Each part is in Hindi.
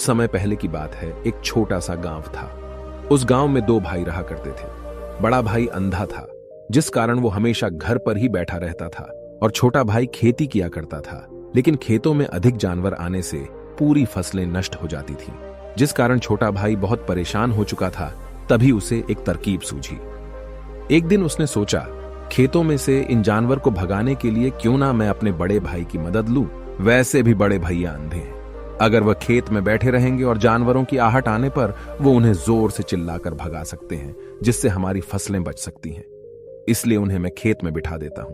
समय पहले की बात है, एक छोटा सा गांव था। उस गांव में दो भाई रहा करते थे। बड़ा भाई अंधा था, जिस कारण वो हमेशा घर पर ही बैठा रहता था, और छोटा भाई खेती किया करता था। लेकिन खेतों में अधिक जानवर आने से पूरी फसलें नष्ट हो जाती थीं, जिस कारण छोटा भाई बहुत परेशान हो चुका था। तभी उसे एक तरकीब सूझी। एक दिन उसने सोचा, खेतों में से इन जानवर को भगाने के लिए क्यों ना मैं अपने बड़े भाई की मदद लूं। वैसे भी बड़े भैया अंधे हैं, अगर वह खेत में बैठे रहेंगे और जानवरों की आहट आने पर वो उन्हें जोर से चिल्लाकर भगा सकते हैं, जिससे हमारी फसलें बच सकती हैं। इसलिए उन्हें मैं खेत में बिठा देता हूं।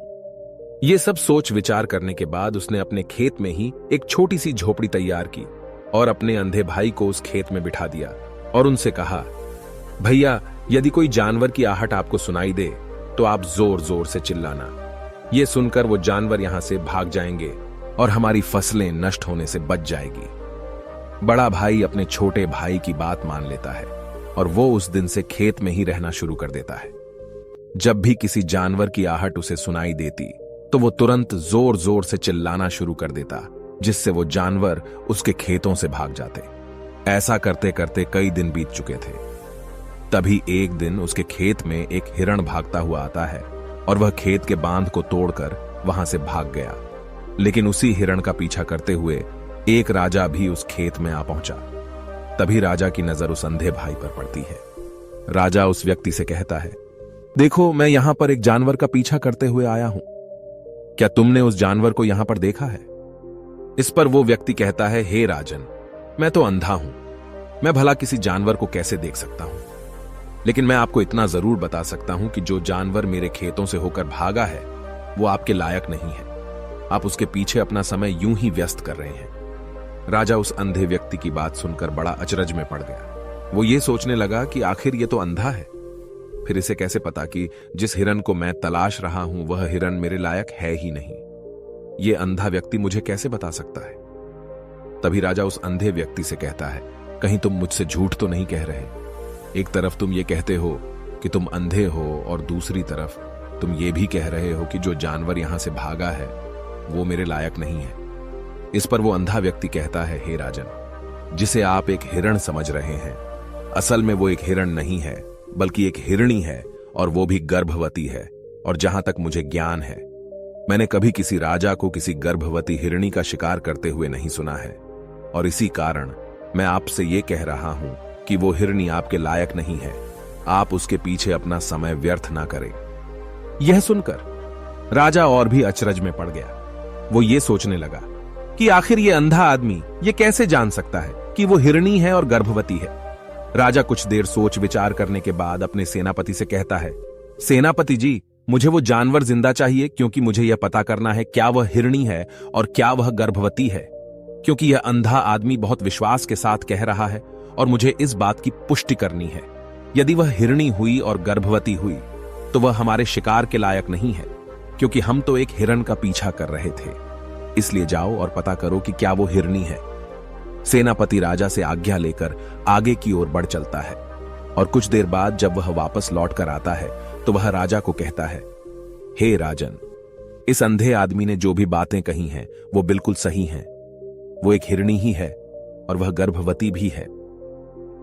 ये सब सोच विचार करने के बाद उसने अपने खेत में ही एक छोटी सी झोपड़ी तैयार की और अपने अंधे भाई को उस खेत में बिठा दिया और उनसे कहा, भैया, यदि कोई जानवर की आहट आपको सुनाई दे तो आप जोर जोर से चिल्लाना। ये सुनकर वो जानवर यहां से भाग जाएंगे और हमारी फसलें नष्ट होने से बच जाएगी। बड़ा भाई अपने छोटे भाई की बात मान लेता है और वो उस दिन से खेत में ही रहना शुरू कर देता है। जब भी किसी जानवर की आहट उसे सुनाई देती तो वो तुरंत जोर जोर से चिल्लाना शुरू कर देता, जिससे वो जानवर उसके खेतों से भाग जाते। ऐसा करते करते कई दिन बीत चुके थे। तभी एक दिन उसके खेत में एक हिरण भागता हुआ आता है और वह खेत के बांध को तोड़कर वहां से भाग गया। लेकिन उसी हिरण का पीछा करते हुए एक राजा भी उस खेत में आ पहुंचा। तभी राजा की नजर उस अंधे भाई पर पड़ती है। राजा उस व्यक्ति से कहता है, देखो, मैं यहां पर एक जानवर का पीछा करते हुए आया हूं। क्या तुमने उस जानवर को यहां पर देखा है? इस पर वो व्यक्ति कहता है, हे राजन, मैं तो अंधा हूं, मैं भला किसी जानवर को कैसे देख सकता हूं। लेकिन मैं आपको इतना जरूर बता सकता हूं कि जो जानवर मेरे खेतों से होकर भागा है वो आपके लायक नहीं है। आप उसके पीछे अपना समय यूं ही व्यस्त कर रहे हैं। राजा उस अंधे व्यक्ति की बात सुनकर बड़ा अचरज में पड़ गया। वो ये सोचने लगा कि आखिर ये तो अंधा है, फिर इसे कैसे पता कि जिस हिरन को मैं तलाश रहा हूं वह हिरन मेरे लायक है ही नहीं। ये अंधा व्यक्ति मुझे कैसे बता सकता है? तभी राजा उस अंधे व्यक्ति से कहता है, कहीं तुम मुझसे झूठ तो नहीं कह रहे? एक तरफ तुम ये कहते हो कि तुम अंधे हो और दूसरी तरफ तुम ये भी कह रहे हो कि जो जानवर यहां से भागा है वो मेरे लायक नहीं है। इस पर वो अंधा व्यक्ति कहता है, हे राजन, जिसे आप एक हिरण समझ रहे हैं, असल में वो एक हिरण नहीं है बल्कि एक हिरणी है, और वो भी गर्भवती है। और जहां तक मुझे ज्ञान है, मैंने कभी किसी राजा को किसी गर्भवती हिरणी का शिकार करते हुए नहीं सुना है, और इसी कारण मैं आपसे ये कह रहा हूं कि वो हिरणी आपके लायक नहीं है। आप उसके पीछे अपना समय व्यर्थ ना करें। यह सुनकर राजा और भी अचरज में पड़ गया। वो ये सोचने लगा कि आखिर ये अंधा आदमी ये कैसे जान सकता है कि वो हिरणी है और गर्भवती है। राजा कुछ देर सोच विचार करने के बाद अपने सेनापति से कहता है, सेनापति जी, मुझे वो जानवर जिंदा चाहिए, क्योंकि मुझे यह पता करना है क्या वह हिरणी है और क्या वह गर्भवती है। क्योंकि यह अंधा आदमी बहुत विश्वास के साथ कह रहा है और मुझे इस बात की पुष्टि करनी है। यदि वह हिरणी हुई और गर्भवती हुई तो वह हमारे शिकार के लायक नहीं है, क्योंकि हम तो एक हिरण का पीछा कर रहे थे। इसलिए जाओ और पता करो कि क्या वो हिरणी है। सेनापति राजा से आज्ञा लेकर आगे की ओर बढ़ चलता है, और कुछ देर बाद जब वह वापस लौट कर आता है तो वह राजा को कहता है, हे राजन, इस अंधे आदमी ने जो भी बातें कही हैं वो बिल्कुल सही हैं। वो एक हिरणी ही है और वह गर्भवती भी है।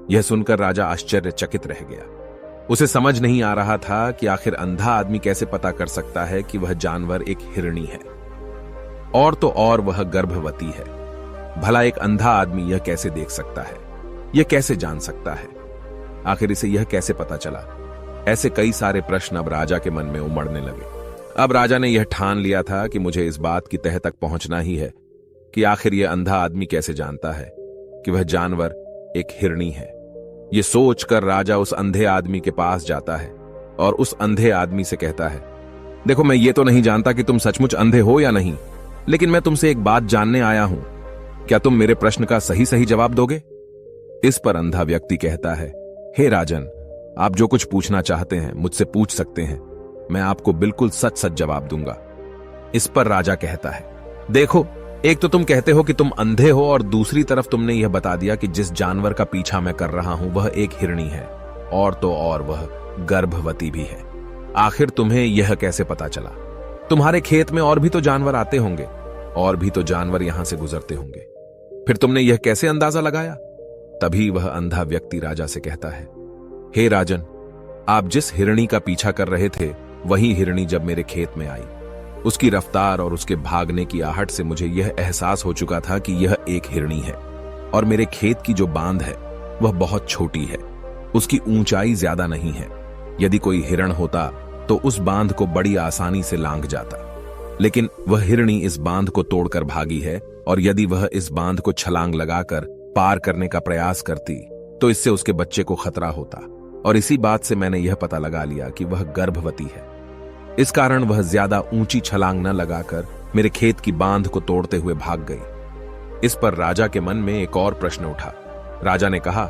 यह सुनकर राजा आश्चर्यचकित रह गया। उसे समझ नहीं आ रहा था कि आखिर अंधा आदमी कैसे पता कर सकता है कि वह जानवर एक हिरणी है, और तो और वह गर्भवती है। भला एक अंधा आदमी यह कैसे देख सकता है? यह कैसे जान सकता है? आखिर इसे यह कैसे पता चला? ऐसे कई सारे प्रश्न अब राजा के मन में उमड़ने लगे। अब राजा ने यह ठान लिया था कि मुझे इस बात की तह तक पहुंचना ही है कि आखिर यह अंधा आदमी कैसे जानता है कि वह जानवर एक हिरणी है। यह सोचकर राजा उस अंधे आदमी के पास जाता है और उस अंधे आदमी से कहता है, देखो, मैं ये तो नहीं जानता कि तुम सचमुच अंधे हो या नहीं, लेकिन मैं तुमसे एक बात जानने आया हूं। क्या तुम मेरे प्रश्न का सही सही जवाब दोगे? इस पर अंधा व्यक्ति कहता है, हे राजन, आप जो कुछ पूछना चाहते हैं मुझसे पूछ सकते हैं, मैं आपको बिल्कुल सच सच जवाब दूंगा। इस पर राजा कहता है, देखो, एक तो तुम कहते हो कि तुम अंधे हो और दूसरी तरफ तुमने यह बता दिया कि जिस जानवर का पीछा मैं कर रहा हूं वह एक हिरणी है, और तो और वह गर्भवती भी है। आखिर तुम्हें यह कैसे पता चला? तुम्हारे खेत में और भी तो जानवर आते होंगे, और भी तो जानवर यहां से गुजरते होंगे, फिर तुमने यह कैसे अंदाजा लगाया तभी वह अंधा व्यक्ति राजा से कहता है, हे राजन, आप जिस हिरणी का पीछा कर रहे थे वही हिरणी जब मेरे खेत में आई, उसकी रफ्तार और उसके भागने की आहट से मुझे यह एहसास हो चुका था कि यह एक हिरणी है और मेरे खेत की जो बांध है वह बहुत छोटी है, उसकी ऊंचाई ज्यादा नहीं है। यदि कोई हिरण होता तो उस बांध को बड़ी आसानी से लांघ जाता, लेकिन वह हिरणी इस बांध को तोड़कर भागी है और यदि वह इस बांध को छलांग लगाकर पार करने का प्रयास करती तो इससे उसके बच्चे को खतरा होता, और इसी बात से मैंने यह पता लगा लिया कि वह गर्भवती है। इस कारण वह ज्यादा ऊंची छलांग न लगाकर मेरे खेत की बांध को तोड़ते हुए भाग गई। इस पर राजा के मन में एक और प्रश्न उठा। राजा ने कहा,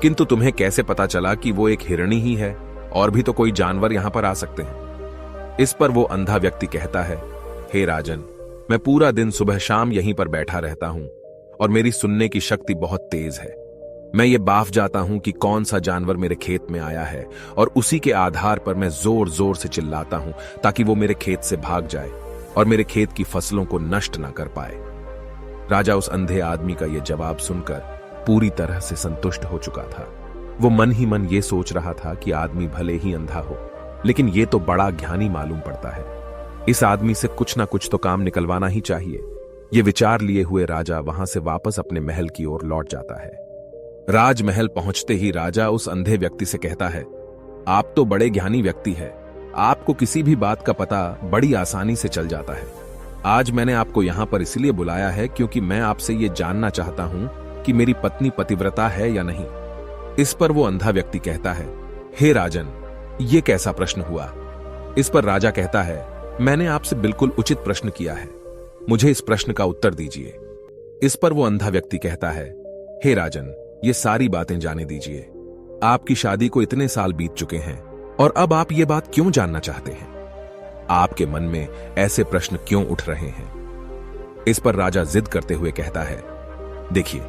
किंतु तुम्हें कैसे पता चला कि वो एक हिरणी ही है? और भी तो कोई जानवर यहां पर आ सकते हैं। इस पर वो अंधा व्यक्ति कहता है, हे राजन, मैं पूरा दिन सुबह शाम यहीं पर बैठा रहता हूं और मेरी सुनने की शक्ति बहुत तेज है। मैं ये बाफ जाता हूं कि कौन सा जानवर मेरे खेत में आया है और उसी के आधार पर मैं जोर जोर से चिल्लाता हूं ताकि वो मेरे खेत से भाग जाए और मेरे खेत की फसलों को नष्ट ना कर पाए। राजा उस अंधे आदमी का यह जवाब सुनकर पूरी तरह से संतुष्ट हो चुका था। वो मन ही मन ये सोच रहा था कि आदमी भले ही अंधा हो, लेकिन ये तो बड़ा ज्ञानी मालूम पड़ता है। इस आदमी से कुछ ना कुछ तो काम निकलवाना ही चाहिए। ये विचार लिए हुए राजा वहां से वापस अपने महल की ओर लौट जाता है। राजमहल पहुंचते ही राजा उस अंधे व्यक्ति से कहता है, आप तो बड़े ज्ञानी व्यक्ति है, आपको किसी भी बात का पता बड़ी आसानी से चल जाता है। आज मैंने आपको यहां पर इसलिए बुलाया है क्योंकि मैं आपसे ये जानना चाहता हूं कि मेरी पत्नी पतिव्रता है या नहीं। इस पर वो अंधा व्यक्ति कहता है, हे राजन, ये कैसा प्रश्न हुआ? इस पर राजा कहता है, मैंने आपसे बिल्कुल उचित प्रश्न किया है, मुझे इस प्रश्न का उत्तर दीजिए। इस पर वो अंधा व्यक्ति कहता है, हे राजन, ये सारी बातें जाने दीजिए। आपकी शादी को इतने साल बीत चुके हैं और अब आप ये बात क्यों जानना चाहते हैं? आपके मन में ऐसे प्रश्न क्यों उठ रहे हैं? इस पर राजा जिद करते हुए कहता है, देखिए,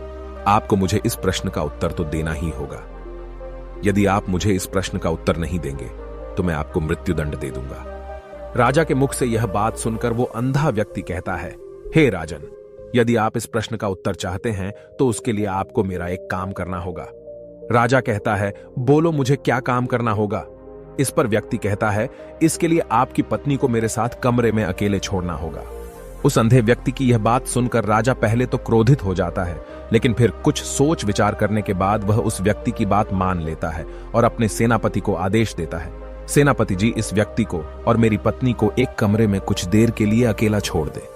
आपको मुझे इस प्रश्न का उत्तर तो देना ही होगा। यदि आप मुझे इस प्रश्न का उत्तर नहीं देंगे तो मैं आपको मृत्युदंड दे दूंगा। राजा के मुख से यह बात सुनकर वो अंधा व्यक्ति कहता है, हे राजन, यदि आप इस प्रश्न का उत्तर चाहते हैं तो उसके लिए आपको मेरा एक काम करना होगा। राजा कहता है, बोलो, मुझे क्या काम करना होगा? इस पर व्यक्ति कहता है, इसके लिए आपकी पत्नी को मेरे साथ कमरे में अकेले छोड़ना होगा। उस अंधे व्यक्ति की यह बात सुनकर राजा पहले तो क्रोधित हो जाता है, लेकिन फिर कुछ सोच विचार करने के बाद वह उस व्यक्ति की बात मान लेता है और अपने सेनापति को आदेश देता है, सेनापति जी, इस व्यक्ति को और मेरी पत्नी को एक कमरे में कुछ देर के लिए अकेला छोड़ दे।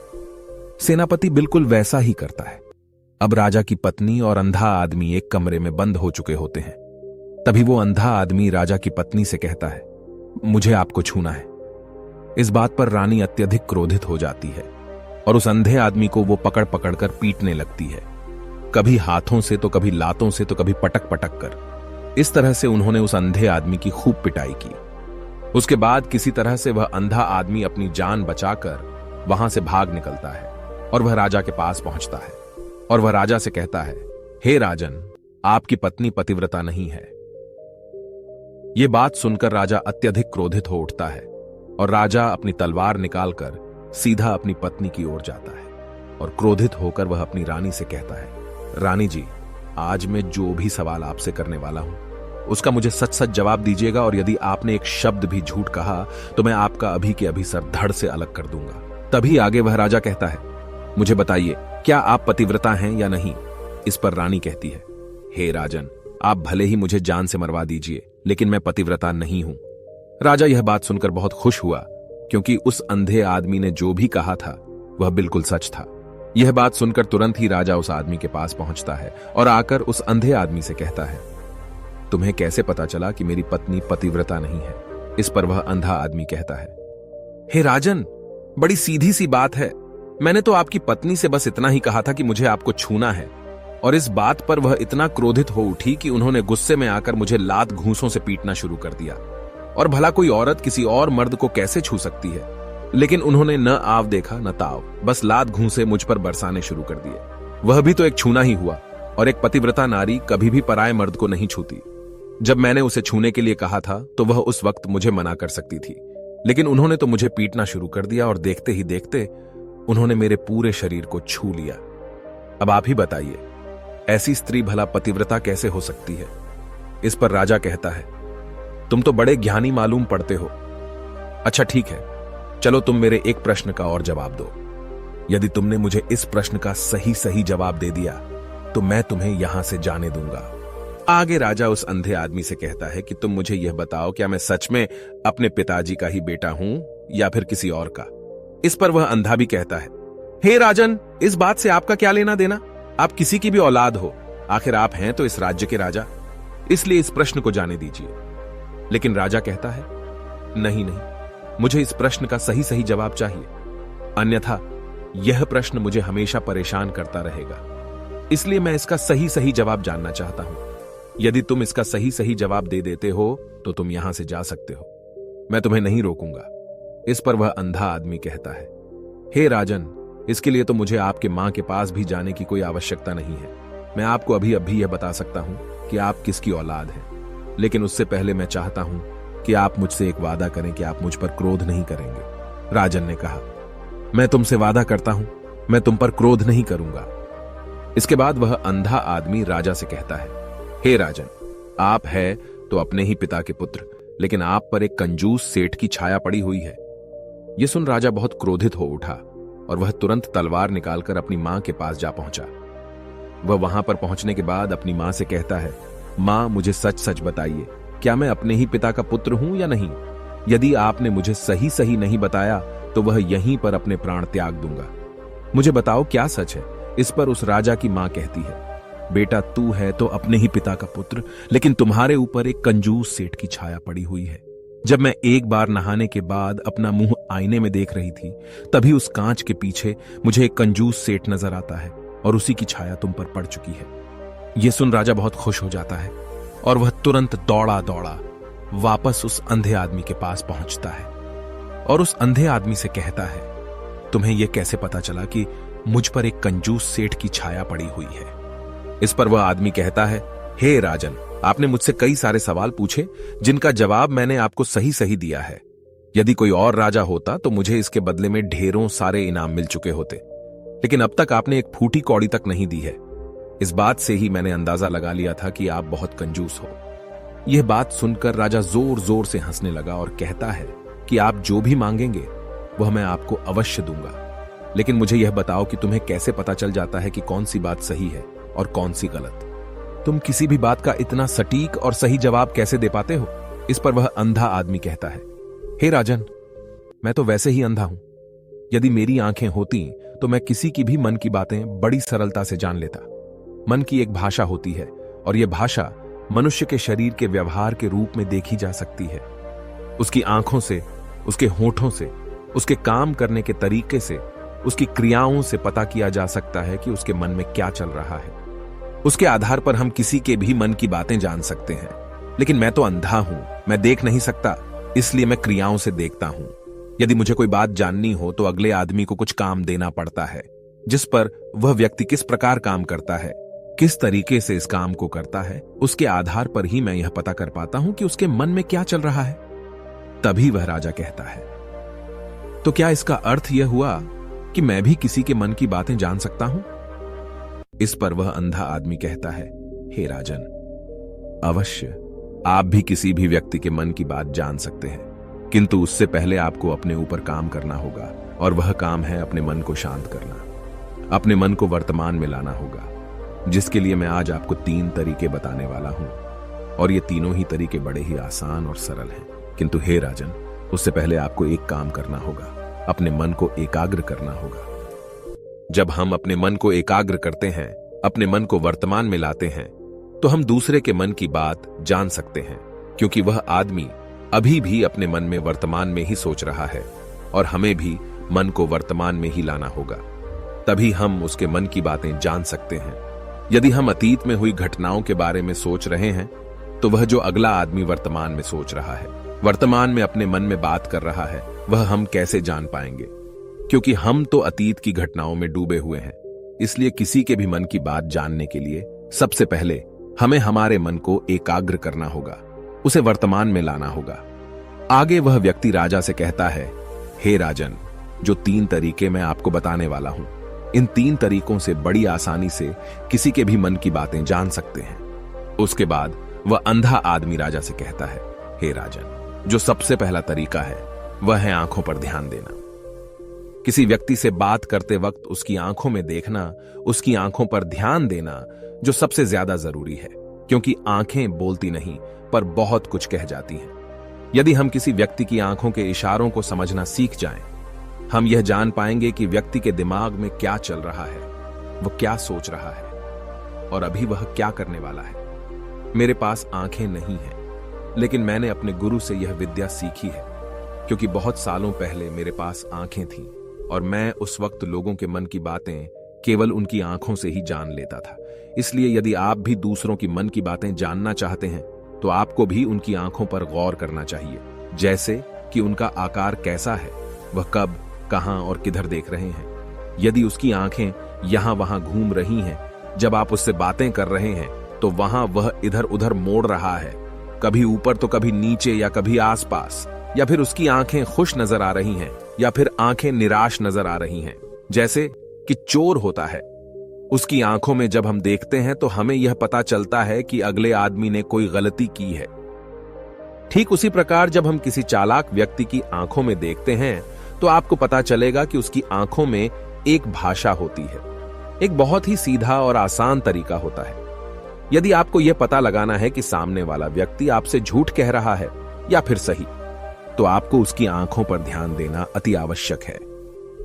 सेनापति बिल्कुल वैसा ही करता है। अब राजा की पत्नी और अंधा आदमी एक कमरे में बंद हो चुके होते हैं। तभी वो अंधा आदमी राजा की पत्नी से कहता है, मुझे आपको छूना है। इस बात पर रानी अत्यधिक क्रोधित हो जाती है और उस अंधे आदमी को वो पकड़ पकड़ कर पीटने लगती है, कभी हाथों से तो कभी लातों से तो कभी पटक पटक कर। इस तरह से उन्होंने उस अंधे आदमी की खूब पिटाई की। उसके बाद किसी तरह से वह अंधा आदमी अपनी जान बचाकर वहां से भाग निकलता है और वह राजा के पास पहुंचता है और वह राजा से कहता है, हे राजन, आपकी पत्नी पतिव्रता नहीं है। यह बात सुनकर राजा अत्यधिक क्रोधित हो उठता है और राजा अपनी तलवार निकालकर सीधा अपनी पत्नी की ओर जाता है और क्रोधित होकर वह अपनी रानी से कहता है, रानी जी, आज मैं जो भी सवाल आपसे करने वाला हूं उसका मुझे सच सच जवाब दीजिएगा, और यदि आपने एक शब्द भी झूठ कहा तो मैं आपका अभी के अभी सर धड़ से अलग कर दूंगा। तभी आगे वह राजा कहता है, मुझे बताइए, क्या आप पतिव्रता हैं या नहीं? इस पर रानी कहती है, हे राजन, आप भले ही मुझे जान से मरवा दीजिए, लेकिन मैं पतिव्रता नहीं हूं। राजा यह बात सुनकर बहुत खुश हुआ, क्योंकि उस अंधे आदमी ने जो भी कहा था वह बिल्कुल सच था। यह बात सुनकर तुरंत ही राजा उस आदमी के पास पहुंचता है और आकर उस अंधे आदमी से कहता है, तुम्हें कैसे पता चला कि मेरी पत्नी पतिव्रता नहीं है? इस पर वह अंधा आदमी कहता है, हे राजन, बड़ी सीधी सी बात है। मैंने तो आपकी पत्नी से बस इतना ही कहा था कि मुझे आपको छूना है, और इस बात पर वह इतना क्रोधित हो उठी कि उन्होंने गुस्से में आकर मुझे लात घूंसों से पीटना शुरू कर दिया। और भला कोई औरत किसी और मर्द को कैसे छू सकती है? लेकिन उन्होंने न आव देखा न ताव, बस लात घूंसे मुझ पर बरसाने शुरू कर दिए। वह भी तो एक छूना ही हुआ, और एक पतिव्रता नारी कभी भी पराये मर्द को नहीं छूती। जब मैंने उसे छूने के लिए कहा था तो वह उस वक्त मुझे मना कर सकती थी, लेकिन उन्होंने तो मुझे पीटना शुरू कर दिया और देखते ही देखते उन्होंने मेरे पूरे शरीर को छू लिया। अब आप ही बताइए, ऐसी स्त्री भला पतिव्रता कैसे हो सकती है? इस पर राजा कहता है, तुम तो बड़े ज्ञानी मालूम पड़ते हो। अच्छा ठीक है, चलो तुम मेरे एक प्रश्न का और जवाब दो। यदि तुमने मुझे इस प्रश्न का सही सही जवाब दे दिया तो मैं तुम्हें यहां से जाने दूंगा। आगे राजा उस अंधे आदमी से कहता है कि तुम मुझे यह बताओ, क्या मैं सच में अपने पिताजी का ही बेटा हूं या फिर किसी और का? इस पर वह अंधा भी कहता है, हे राजन, इस बात से आपका क्या लेना देना? आप किसी की भी औलाद हो, आखिर आप हैं तो इस राज्य के राजा, इसलिए इस प्रश्न को जाने दीजिए। लेकिन राजा कहता है, नहीं नहीं, मुझे इस प्रश्न का सही सही जवाब चाहिए, अन्यथा यह प्रश्न मुझे हमेशा परेशान करता रहेगा। इसलिए मैं इसका सही सही जवाब जानना चाहता हूं। यदि तुम इसका सही सही जवाब दे देते हो तो तुम यहां से जा सकते हो, मैं तुम्हें नहीं रोकूंगा। इस पर वह अंधा आदमी कहता है, हे राजन, इसके लिए तो मुझे आपके मां के पास भी जाने की कोई आवश्यकता नहीं है। मैं आपको अभी अभी यह बता सकता हूं कि आप किसकी औलाद हैं। लेकिन उससे पहले मैं चाहता हूं कि आप मुझसे एक वादा करें कि आप मुझ पर क्रोध नहीं करेंगे। राजन ने कहा, मैं तुमसे वादा करता हूं, मैं तुम पर क्रोध नहीं करूंगा। इसके बाद वह अंधा आदमी राजा से कहता है, हे राजन, आप है तो अपने ही पिता के पुत्र, लेकिन आप पर एक कंजूस सेठ की छाया पड़ी हुई है। यह सुन राजा बहुत क्रोधित हो उठा और वह तुरंत तलवार निकालकर अपनी मां के पास जा पहुंचा। वह वहां पर पहुंचने के बाद अपनी मां से कहता है, मां, मुझे सच सच बताइए, क्या मैं अपने ही पिता का पुत्र हूं या नहीं? यदि आपने मुझे सही सही नहीं बताया तो वह यहीं पर अपने प्राण त्याग दूंगा। मुझे बताओ क्या सच है? इस पर उस राजा की मां कहती है, बेटा, तू है तो अपने ही पिता का पुत्र, लेकिन तुम्हारे ऊपर एक कंजूस सेठ की छाया पड़ी हुई है। जब मैं एक बार नहाने के बाद अपना मुंह आईने में देख रही थी, तभी उस कांच के पीछे मुझे एक कंजूस सेठ नजर आता है और उसी की छाया तुम पर पड़ चुकी है। यह सुन राजा बहुत खुश हो जाता है और वह तुरंत दौड़ा दौड़ा वापस उस अंधे आदमी के पास पहुंचता है और उस अंधे आदमी से कहता है, तुम्हें यह कैसे पता चला कि मुझ पर एक कंजूस सेठ की छाया पड़ी हुई है? इस पर वह आदमी कहता है, हे राजन, आपने मुझसे कई सारे सवाल पूछे जिनका जवाब मैंने आपको सही सही दिया है। यदि कोई और राजा होता तो मुझे इसके बदले में ढेरों सारे इनाम मिल चुके होते, लेकिन अब तक आपने एक फूटी कौड़ी तक नहीं दी है। इस बात से ही मैंने अंदाजा लगा लिया था कि आप बहुत कंजूस हो। यह बात सुनकर राजा जोर जोर से हंसने लगा और कहता है कि आप जो भी मांगेंगे वह मैं आपको अवश्य दूंगा, लेकिन मुझे यह बताओ कि तुम्हें कैसे पता चल जाता है कि कौन सी बात सही है और कौन सी गलत? तुम किसी भी बात का इतना सटीक और सही जवाब कैसे दे पाते हो? इस पर वह अंधा आदमी कहता है, हे राजन, मैं तो वैसे ही अंधा हूं। यदि मेरी आंखें होती तो मैं किसी की भी मन की बातें बड़ी सरलता से जान लेता। मन की एक भाषा होती है और यह भाषा मनुष्य के शरीर के व्यवहार के रूप में देखी जा सकती है। उसकी आंखों से, उसके होठों से, उसके काम करने के तरीके से, उसकी क्रियाओं से पता किया जा सकता है कि उसके मन में क्या चल रहा है। उसके आधार पर हम किसी के भी मन की बातें जान सकते हैं। लेकिन मैं तो अंधा हूं, मैं देख नहीं सकता, इसलिए मैं क्रियाओं से देखता हूं। यदि मुझे कोई बात जाननी हो तो अगले आदमी को कुछ काम देना पड़ता है, जिस पर वह व्यक्ति किस प्रकार काम करता है, किस तरीके से इस काम को करता है, उसके आधार पर ही मैं यह पता कर पाता हूं कि उसके मन में क्या चल रहा है। तभी वह राजा कहता है, तो क्या इसका अर्थ यह हुआ कि मैं भी किसी के मन की बातें जान सकता हूं? इस पर वह अंधा आदमी कहता है, हे राजन, अवश्य आप भी किसी भी व्यक्ति के मन की बात जान सकते हैं, किंतु उससे पहले आपको अपने ऊपर काम करना होगा, और वह काम है अपने मन को शांत करना, अपने मन को वर्तमान में लाना होगा, जिसके लिए मैं आज आपको 3 तरीके बताने वाला हूं। और ये तीनों ही तरीके बड़े ही आसान और सरल हैं। किंतु हे राजन, उससे पहले आपको एक काम करना होगा, अपने मन को एकाग्र करना होगा। जब हम अपने मन को एकाग्र करते हैं, अपने मन को वर्तमान में लाते हैं, तो हम दूसरे के मन की बात जान सकते हैं, क्योंकि वह आदमी अभी भी अपने मन में वर्तमान में ही सोच रहा है, और हमें भी मन को वर्तमान में ही लाना होगा, तभी हम उसके मन की बातें जान सकते हैं। यदि हम अतीत में हुई घटनाओं के बारे में सोच रहे हैं, तो वह जो अगला आदमी वर्तमान में सोच रहा है, वर्तमान में अपने मन में बात कर रहा है, वह हम कैसे जान पाएंगे? क्योंकि हम तो अतीत की घटनाओं में डूबे हुए हैं। इसलिए किसी के भी मन की बात जानने के लिए सबसे पहले हमें हमारे मन को एकाग्र करना होगा, उसे वर्तमान में लाना होगा। आगे वह व्यक्ति राजा से कहता है, हे राजन, जो 3 तरीके मैं आपको बताने वाला हूं, इन 3 तरीकों से बड़ी आसानी से किसी के भी मन की बातें जान सकते हैं। उसके बाद वह अंधा आदमी राजा से कहता है, हे राजन, जो सबसे पहला तरीका है वह है आंखों पर ध्यान देना। किसी व्यक्ति से बात करते वक्त उसकी आंखों में देखना, उसकी आंखों पर ध्यान देना जो सबसे ज्यादा जरूरी है, क्योंकि आंखें बोलती नहीं पर बहुत कुछ कह जाती हैं। यदि हम किसी व्यक्ति की आंखों के इशारों को समझना सीख जाएं, हम यह जान पाएंगे कि व्यक्ति के दिमाग में क्या चल रहा है, वह क्या सोच रहा है और अभी वह क्या करने वाला है। मेरे पास आंखें नहीं हैं, लेकिन मैंने अपने गुरु से यह विद्या सीखी है, क्योंकि बहुत सालों पहले मेरे पास आंखें थीं और मैं उस वक्त लोगों के मन की बातें केवल उनकी आंखों से ही जान लेता था। इसलिए यदि आप भी दूसरों की मन की बातें जानना चाहते हैं तो आपको भी उनकी आंखों पर गौर करना चाहिए, जैसे कि उनका आकार कैसा है, वह कब, कहां और किधर देख रहे हैं। यदि उसकी आंखें यहां वहां घूम रही हैं, जब आप उससे बातें कर रहे हैं तो वहां वह इधर उधर मोड़ रहा है, कभी ऊपर तो कभी नीचे या कभी आसपास, या फिर उसकी आंखें खुश नजर आ रही हैं या फिर आंखें निराश नजर आ रही हैं, जैसे कि चोर होता है। उसकी आंखों में जब हम देखते हैं तो हमें यह पता चलता है कि अगले आदमी ने कोई गलती की है। ठीक उसी प्रकार जब हम किसी चालाक व्यक्ति की आंखों में देखते हैं तो आपको पता चलेगा कि उसकी आंखों में एक भाषा होती है। एक बहुत ही सीधा और आसान तरीका होता है। यदि आपको यह पता लगाना है कि सामने वाला व्यक्ति आपसे झूठ कह रहा है या फिर सही, तो आपको उसकी आंखों पर ध्यान देना अति आवश्यक है।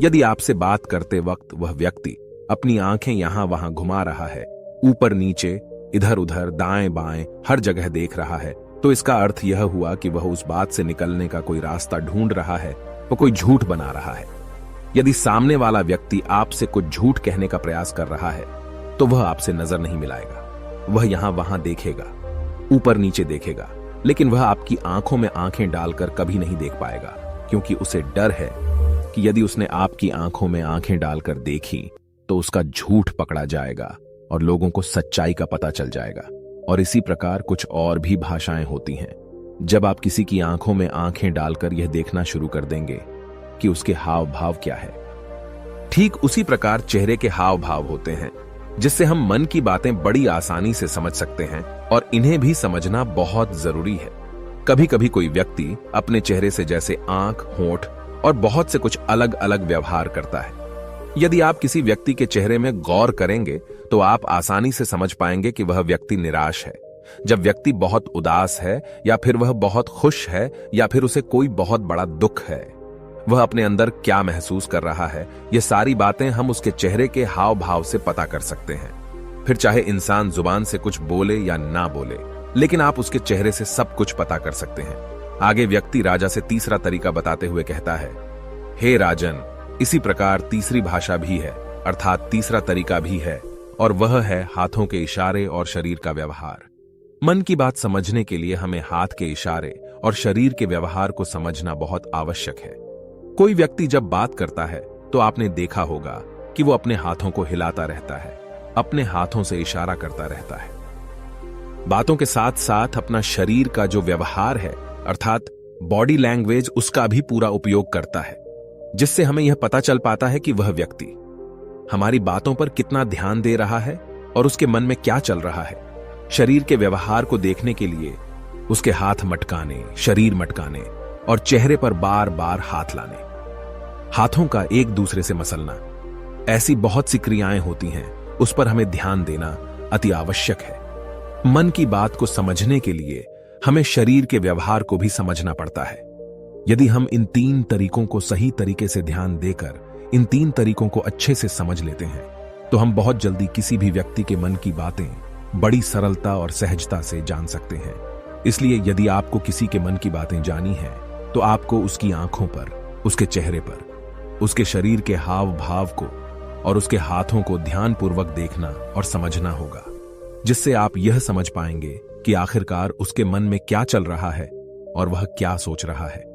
यदि आपसे बात करते वक्त वह व्यक्ति अपनी आंखें यहां वहां घुमा रहा है, ऊपर नीचे, इधर उधर, दाएं बाएं, हर जगह देख रहा है, तो इसका अर्थ यह हुआ कि वह उस बात से निकलने का कोई रास्ता ढूंढ रहा है, वह कोई झूठ बना रहा है। यदि सामने वाला व्यक्ति आपसे कुछ झूठ कहने का प्रयास कर रहा है तो वह आपसे नजर नहीं मिलाएगा। वह यहां वहां देखेगा, ऊपर नीचे देखेगा, लेकिन वह आपकी आंखों में आंखें डालकर कभी नहीं देख पाएगा, क्योंकि उसे डर है कि यदि उसने आपकी आंखों में आंखें डालकर देखी तो उसका झूठ पकड़ा जाएगा और लोगों को सच्चाई का पता चल जाएगा। और इसी प्रकार कुछ और भी भाषाएं होती हैं। जब आप किसी की आंखों में आंखें डालकर यह देखना शुरू कर देंगे कि उसके हाव भाव क्या है, ठीक उसी प्रकार चेहरे के हाव भाव होते हैं, जिससे हम मन की बातें बड़ी आसानी से समझ सकते हैं और इन्हें भी समझना बहुत जरूरी है। कभी कभी कोई व्यक्ति अपने चेहरे से जैसे आंख, होंठ और बहुत से कुछ अलग अलग व्यवहार करता है। यदि आप किसी व्यक्ति के चेहरे में गौर करेंगे तो आप आसानी से समझ पाएंगे कि वह व्यक्ति निराश है, जब व्यक्ति बहुत उदास है, या फिर वह बहुत खुश है, या फिर उसे कोई बहुत बड़ा दुख है। वह अपने अंदर क्या महसूस कर रहा है, ये सारी बातें हम उसके चेहरे के हाव भाव से पता कर सकते हैं। फिर चाहे इंसान जुबान से कुछ बोले या ना बोले, लेकिन आप उसके चेहरे से सब कुछ पता कर सकते हैं। आगे व्यक्ति राजा से तीसरा तरीका बताते हुए कहता है, हे राजन, इसी प्रकार तीसरी भाषा भी है, अर्थात तीसरा तरीका भी है, और वह है हाथों के इशारे और शरीर का व्यवहार। मन की बात समझने के लिए हमें हाथ के इशारे और शरीर के व्यवहार को समझना बहुत आवश्यक है। कोई व्यक्ति जब बात करता है तो आपने देखा होगा कि वो अपने हाथों को हिलाता रहता है, अपने हाथों से इशारा करता रहता है। बातों के साथ साथ अपना शरीर का जो व्यवहार है, अर्थात बॉडी लैंग्वेज, उसका भी पूरा उपयोग करता है, जिससे हमें यह पता चल पाता है कि वह व्यक्ति हमारी बातों पर कितना ध्यान दे रहा है और उसके मन में क्या चल रहा है। शरीर के व्यवहार को देखने के लिए उसके हाथ मटकाने, शरीर मटकाने और चेहरे पर बार बार हाथ लाने, हाथों का एक दूसरे से मसलना, ऐसी बहुत सी क्रियाएं होती हैं, उस पर हमें ध्यान देना अति आवश्यक है। मन की बात को समझने के लिए हमें शरीर के व्यवहार को भी समझना पड़ता है। यदि हम इन 3 तरीकों को सही तरीके से ध्यान देकर इन 3 तरीकों को अच्छे से समझ लेते हैं तो हम बहुत जल्दी किसी भी व्यक्ति के मन की बातें बड़ी सरलता और सहजता से जान सकते हैं। इसलिए यदि आपको किसी के मन की बातें जानी हैं तो आपको उसकी आंखों पर, उसके चेहरे पर, उसके शरीर के हाव भाव को और उसके हाथों को ध्यानपूर्वक देखना और समझना होगा, जिससे आप यह समझ पाएंगे कि आखिरकार उसके मन में क्या चल रहा है और वह क्या सोच रहा है।